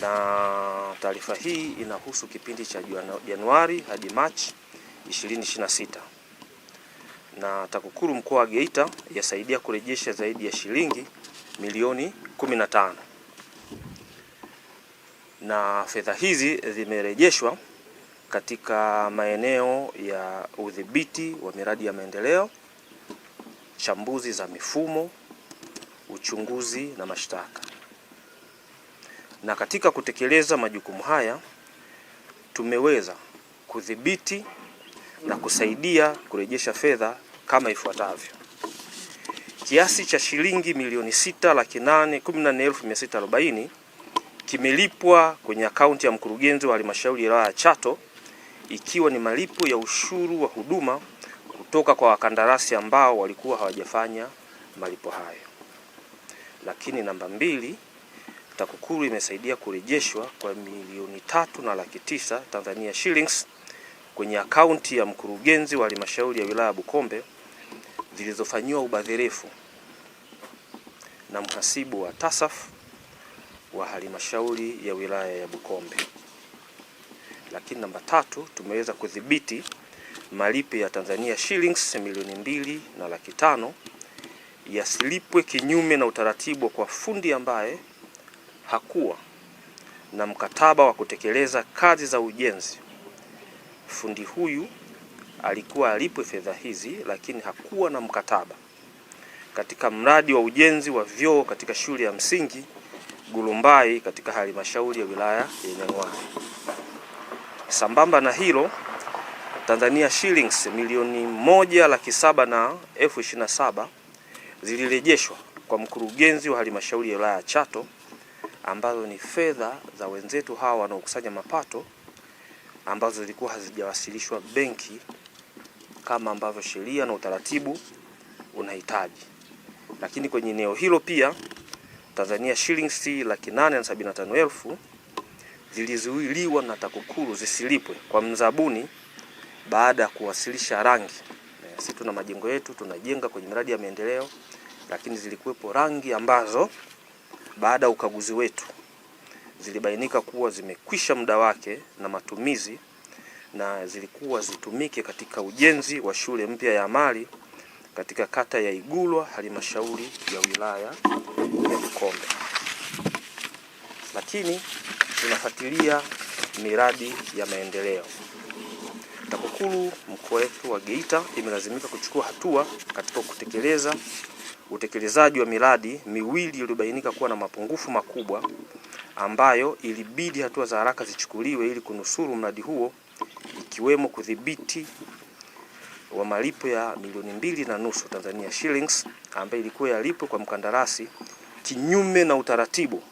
na taarifa hii inahusu kipindi cha Januari hadi Machi 2026. Na TAKUKURU mkoa wa Geita yasaidia kurejesha zaidi ya shilingi milioni 15, na fedha hizi zimerejeshwa katika maeneo ya udhibiti wa miradi ya maendeleo, chambuzi za mifumo, uchunguzi na mashtaka. Na katika kutekeleza majukumu haya tumeweza kudhibiti na kusaidia kurejesha fedha kama ifuatavyo. Kiasi cha shilingi milioni 6,814,640 kimelipwa kwenye akaunti ya mkurugenzi wa halmashauri ya wilaya ya Chato, ikiwa ni malipo ya ushuru wa huduma kutoka kwa wakandarasi ambao walikuwa hawajafanya malipo hayo. Lakini namba 2, TAKUKURU imesaidia kurejeshwa kwa milioni 3,900,000 Tanzania shillings kwenye akaunti ya mkurugenzi wa halmashauri ya wilaya ya Bukombe zilizofanyiwa ubadhirifu na mhasibu wa TASAF wa halmashauri ya wilaya ya Bukombe. Lakini namba 3, tumeweza kudhibiti malipo ya Tanzania shillings milioni 2,500,000 yasilipwe kinyume na utaratibu kwa fundi ambaye hakuwa na mkataba wa kutekeleza kazi za ujenzi. Fundi huyu alikuwa alipwe fedha hizi, lakini hakuwa na mkataba katika mradi wa ujenzi wa vyoo katika shule ya msingi Gulumbai katika halmashauri ya wilaya ya Nyang'hwale. Sambamba na hilo, Tanzania shillings milioni 1,700,027 zilirejeshwa kwa mkurugenzi wa halmashauri ya wilaya ya Chato, ambazo ni fedha za wenzetu hawa wanaokusanya mapato ambazo zilikuwa hazijawasilishwa benki kama ambavyo sheria na utaratibu unahitaji. Lakini kwenye eneo hilo pia Tanzania shillings 875,000 zilizuiliwa na TAKUKURU zisilipwe kwa mzabuni baada ya kuwasilisha rangi. Sisi tuna majengo yetu tunajenga kwenye miradi ya maendeleo, lakini zilikuwepo rangi ambazo baada ya ukaguzi wetu zilibainika kuwa zimekwisha muda wake na matumizi, na zilikuwa zitumike katika ujenzi wa shule mpya ya amali katika kata ya Igulwa halmashauri ya wilaya ya Bukombe. Lakini tunafuatilia miradi ya maendeleo. TAKUKURU mkoa wetu wa Geita imelazimika kuchukua hatua katika kutekeleza utekelezaji wa miradi miwili iliyobainika kuwa na mapungufu makubwa, ambayo ilibidi hatua za haraka zichukuliwe ili kunusuru mradi huo, ikiwemo kudhibiti wa malipo ya milioni 2.5 Tanzania shillings ambayo ilikuwa yalipwe kwa mkandarasi kinyume na utaratibu,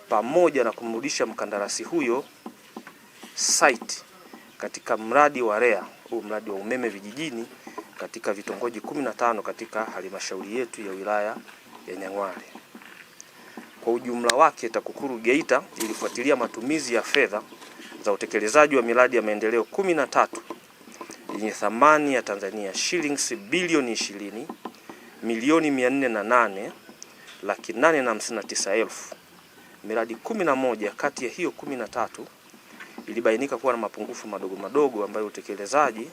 pamoja na kumrudisha mkandarasi huyo site katika mradi wa REA, huu mradi wa umeme vijijini katika vitongoji 15 katika halmashauri yetu ya wilaya ya Nyang'hwale. Kwa ujumla wake, TAKUKURU Geita ilifuatilia matumizi ya fedha za utekelezaji wa miradi ya maendeleo 13 yenye thamani ya Tanzania shillings bilioni 20,408,859,000. Miradi 11 kati ya hiyo 13 ilibainika kuwa na mapungufu madogo madogo ambayo utekelezaji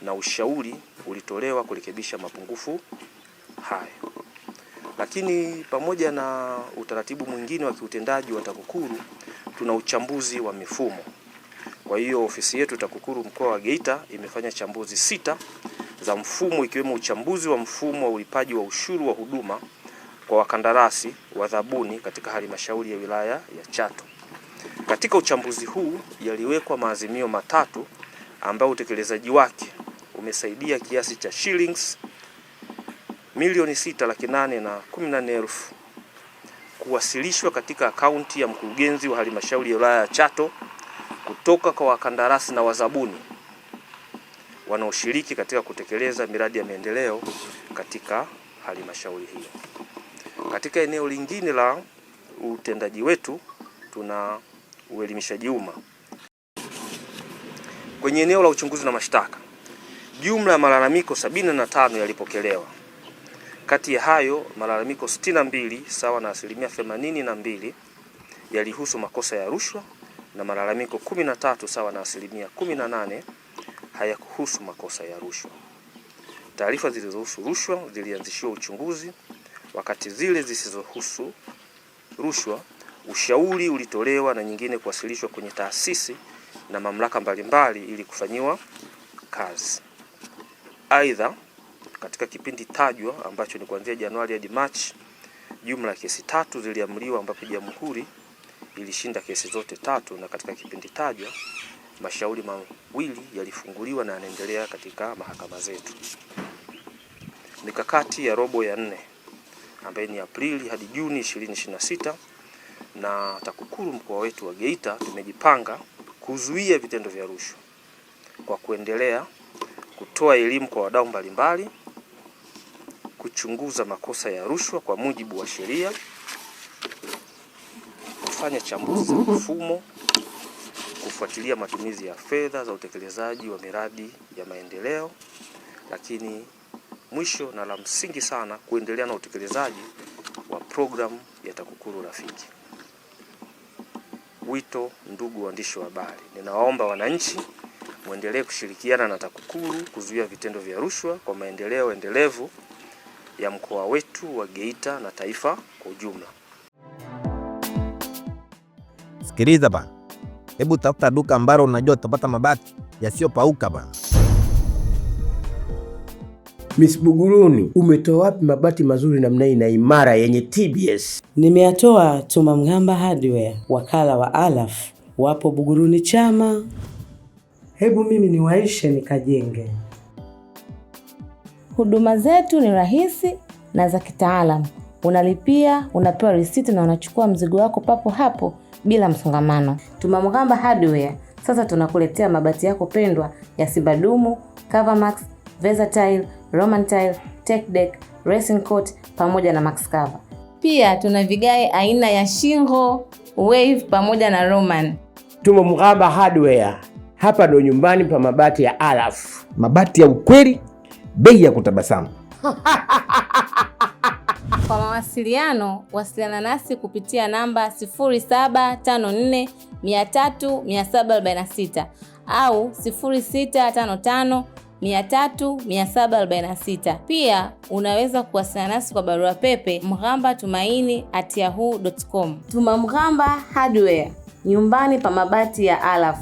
na ushauri ulitolewa kurekebisha mapungufu hayo. Lakini pamoja na utaratibu mwingine wa kiutendaji wa TAKUKURU, tuna uchambuzi wa mifumo. Kwa hiyo ofisi yetu TAKUKURU mkoa wa Geita imefanya chambuzi 6 za mfumo, ikiwemo uchambuzi wa mfumo wa ulipaji wa ushuru wa huduma kwa wakandarasi wa zabuni katika halmashauri ya wilaya ya Chato. Katika uchambuzi huu yaliwekwa maazimio 3 ambayo utekelezaji wake umesaidia kiasi cha shillings milioni 6,814,000 kuwasilishwa katika akaunti ya mkurugenzi wa halmashauri ya wilaya ya Chato kutoka kwa wakandarasi na wazabuni wanaoshiriki katika kutekeleza miradi ya maendeleo katika halmashauri hiyo. Katika eneo lingine la utendaji wetu tuna uelimishaji umma. Kwenye eneo la uchunguzi na mashtaka, jumla ya malalamiko 75 yalipokelewa. Kati ya hayo malalamiko 62 sawa na 82% yalihusu makosa ya rushwa na malalamiko 13 sawa na 18% hayakuhusu makosa ya rushwa. Taarifa zilizohusu rushwa zilianzishiwa uchunguzi, wakati zile zisizohusu rushwa ushauri ulitolewa na nyingine kuwasilishwa kwenye taasisi na mamlaka mbalimbali ili kufanyiwa kazi. Aidha, katika kipindi tajwa ambacho ni kuanzia Januari hadi Machi, jumla ya kesi 3 ziliamriwa ambapo Jamhuri ilishinda kesi zote 3, na katika kipindi tajwa mashauri mawili yalifunguliwa na yanaendelea katika mahakama zetu. Mikakati ya robo ya 4 ambayo ni Aprili hadi Juni 2026, na TAKUKURU mkoa wetu wa Geita tumejipanga kuzuia vitendo vya rushwa kwa kuendelea kutoa elimu kwa wadau mbalimbali, kuchunguza makosa ya rushwa kwa mujibu wa sheria, kufanya chambuzi za mfumo, kufuatilia matumizi ya fedha za utekelezaji wa miradi ya maendeleo, lakini mwisho na la msingi sana, kuendelea na utekelezaji wa programu ya TAKUKURU Rafiki. Wito, ndugu waandishi wa habari, ninawaomba wananchi muendelee kushirikiana na TAKUKURU kuzuia vitendo vya rushwa kwa maendeleo endelevu ya mkoa wetu wa Geita na taifa kwa ujumla. Sikiliza bana, hebu tafuta duka ambalo unajua utapata mabati yasiyopauka bana. Miss Buguruni, umetoa wapi mabati mazuri namna hii na imara yenye TBS? Nimeyatoa Tumamgamba Hardware, wakala wa Alaf, wapo Buguruni Chama. Hebu mimi niwaishe nikajenge. Huduma zetu ni rahisi na za kitaalamu. Unalipia, unapewa risiti na unachukua mzigo wako papo hapo bila msongamano. Tumamgamba Hardware sasa tunakuletea mabati yako pendwa ya Sibadumu, Covermax, Versatile, Roman Tile, Tech Deck, Racing Coat pamoja na Max Cover. Pia tuna vigae aina ya Shingo, Wave pamoja na Roman. Tumamgamba Hardware, hapa ndo nyumbani pa mabati ya Alaf. Mabati ya ukweli, bei ya kutabasamu. Kwa mawasiliano, wasiliana nasi kupitia namba 0754 300 746 au 0655 300 746. Pia unaweza kuwasiliana nasi kwa barua pepe mghambatumaini@yahoo.com. Tumamgamba Hardware, nyumbani pa mabati ya Alaf.